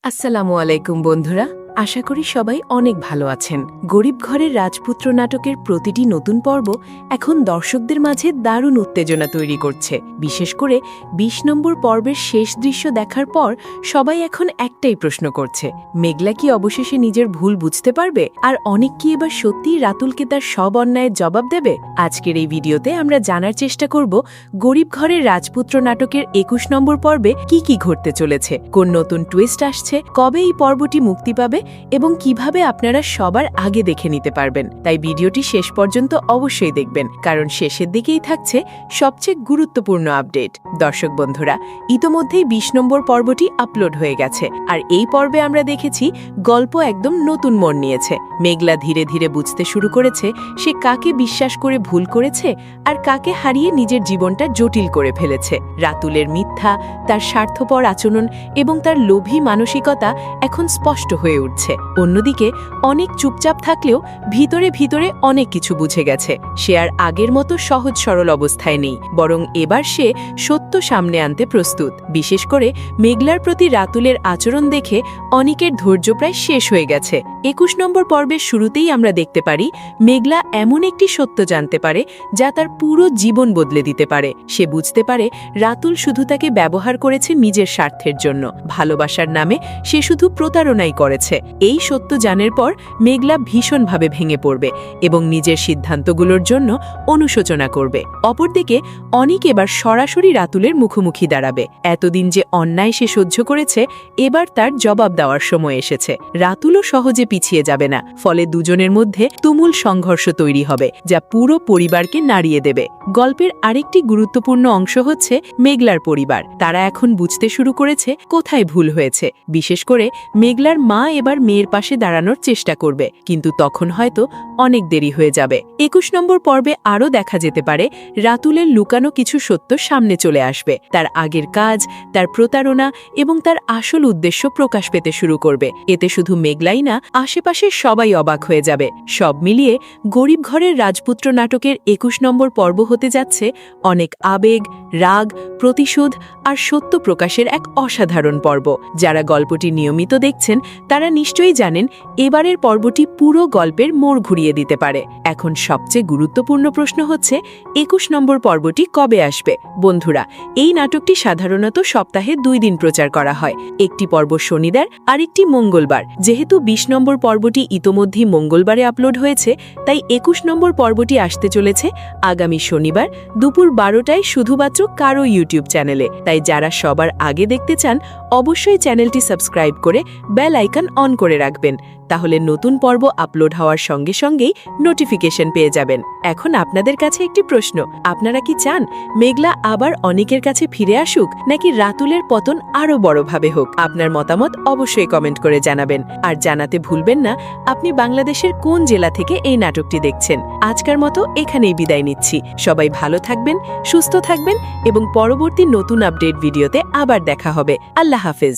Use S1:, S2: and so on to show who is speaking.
S1: আসসালামু আলাইকুম বন্ধুরা, আশা করি সবাই অনেক ভালো আছেন। গরিব ঘরের রাজপুত্র নাটকের প্রতিটি নতুন পর্ব এখন দর্শকদের মাঝে দারুণ উত্তেজনা তৈরি করছে। বিশেষ করে ২০ নম্বর পর্বের শেষ দৃশ্য দেখার পর সবাই এখন একটাই প্রশ্ন করছে, মেঘলা কি অবশেষে নিজের ভুল বুঝতে পারবে? আর অনেক কি এবার সত্যিই রাতুলকে তার সব অন্যায়ের জবাব দেবে? আজকের এই ভিডিওতে আমরা জানার চেষ্টা করব গরিব ঘরের রাজপুত্র নাটকের ২১ নম্বর পর্বে কি কি ঘটতে চলেছে, কোন নতুন টুইস্ট আসছে, কবে এই পর্বটি মুক্তি পাবে এবং কিভাবে আপনারা সবার আগে দেখে নিতে পারবেন। তাই ভিডিওটি শেষ পর্যন্ত অবশ্যই দেখবেন, কারণ শেষের দিকেই থাকছে সবচেয়ে গুরুত্বপূর্ণ আপডেট। দর্শক বন্ধুরা, ইতোমধ্যেই ২০ নম্বর পর্বটি আপলোড হয়ে গেছে, আর এই পর্বে আমরা দেখেছি গল্প একদম নতুন মোড় নিয়েছে। মেঘলা ধীরে ধীরে বুঝতে শুরু করেছে সে কাকে বিশ্বাস করে ভুল করেছে আর কাকে হারিয়ে নিজের জীবনটা জটিল করে ফেলেছে। রাতুলের মিথ্যা, তার স্বার্থপর আচরণ এবং তার লোভী মানসিকতা এখন স্পষ্ট হয়ে উঠছে। অন্যদিকে অনেক চুপচাপ থাকলেও ভিতরে ভিতরে অনেক কিছু বুঝে গেছে। সে আর আগের মতো সহজ সরল অবস্থায় নেই, বরং এবার সে সত্য সামনে আনতে প্রস্তুত। বিশেষ করে মেঘলার প্রতি রাতুলের আচরণ দেখে অনেকের ধৈর্য প্রায় শেষ হয়ে গেছে। ২১ নম্বর পর্বের শুরুতেই আমরা দেখতে পারি মেঘলা এমন একটি সত্য জানতে পারে যা তার পুরো জীবন বদলে দিতে পারে। সে বুঝতে পারে রাতুল শুধু তাকে ব্যবহার করেছে নিজের স্বার্থের জন্য, ভালোবাসার নামে সে শুধু প্রতারণাই করেছে। এই সত্য জানার পর মেঘলা ভীষণভাবে ভেঙে পড়বে এবং নিজের সিদ্ধান্তগুলোর জন্য অনুশোচনা করবে। অপরদিকে অনিক এবার সরাসরি রাতুলের মুখোমুখি দাঁড়াবে। এতদিন যে অন্যায় সে সহ্য করেছে, এবার তার জবাব দেওয়ার সময় এসেছে। রাতুলও সহজে পিছিয়ে যাবে না, ফলে দুজনের মধ্যে তুমুল সংঘর্ষ তৈরি হবে যা পুরো পরিবারকে নাড়িয়ে দেবে। গল্পের আরেকটি গুরুত্বপূর্ণ অংশ হচ্ছে মেঘলার পরিবার। তারা এখন বুঝতে শুরু করেছে কোথায় ভুল হয়েছে। বিশেষ করে মেঘলার মা এবার মেয়ের পাশে দাঁড়ানোর চেষ্টা করবে, কিন্তু তখন হয়তো অনেক দেরি হয়ে যাবে। ২১ নম্বর পর্বে আরও দেখা যেতে পারে রাতুলের লুকানো কিছু সত্য সামনে চলে আসবে। তার আগের কাজ, তার প্রতারণা এবং তার আসল উদ্দেশ্য প্রকাশ পেতে শুরু করবে। এতে শুধু মেঘলাই না, আশেপাশের সবাই অবাক হয়ে যাবে। সব মিলিয়ে গরিব ঘরের রাজপুত্র নাটকের ২১ নম্বর পর্ব হতে যাচ্ছে অনেক আবেগ, রাগ, প্রতিশোধ আর সত্য প্রকাশের এক অসাধারণ পর্ব। যারা গল্পটি নিয়মিত দেখছেন তারা নিশ্চয়ই জানেন এবারের পর্বটি পুরো গল্পের মোড় ঘুরিয়ে দিতে পারে। এখন সবচেয়ে গুরুত্বপূর্ণ প্রশ্ন হচ্ছে ২১ নম্বর পর্বটি কবে আসবে? বন্ধুরা, এই নাটকটি সাধারণত সপ্তাহে ২ দিন প্রচার করা হয়। একটি পর্ব শনিবার আর একটি মঙ্গলবার। যেহেতু ২০ নম্বর পর্বটি ইতোমধ্যেই মঙ্গলবারে আপলোড হয়েছে, তাই ২১ নম্বর পর্বটি আসতে চলেছে আগামী শনিবার দুপুর ১২টায় শুধুমাত্র কারো ইউটিউব চ্যানেলে। তাই যারা সবার আগে দেখতে চান অবশ্যই চ্যানেলটি সাবস্ক্রাইব করে বেল আইকন অন করে রাখবেন, তাহলে নতুন পর্ব আপলোড হওয়ার সঙ্গে সঙ্গেই নোটিফিকেশন পেয়ে যাবেন। এখন আপনাদের কাছে একটি প্রশ্ন, আপনারা কি চান মেঘলা আবার অনিকের কাছে ফিরে আসুক, নাকি রাতুলের পতন আরও বড়ভাবে হোক? আপনার মতামত অবশ্যই কমেন্ট করে জানাবেন। আর জানাতে ভুলবেন না আপনি বাংলাদেশের কোন জেলা থেকে এই নাটকটি দেখছেন। আজকের মতো এখানেই বিদায় নিচ্ছি। সবাই ভালো থাকবেন, সুস্থ থাকবেন এবং পরবর্তী নতুন আপডেট ভিডিওতে আবার দেখা হবে। আল্লাহ হাফেজ।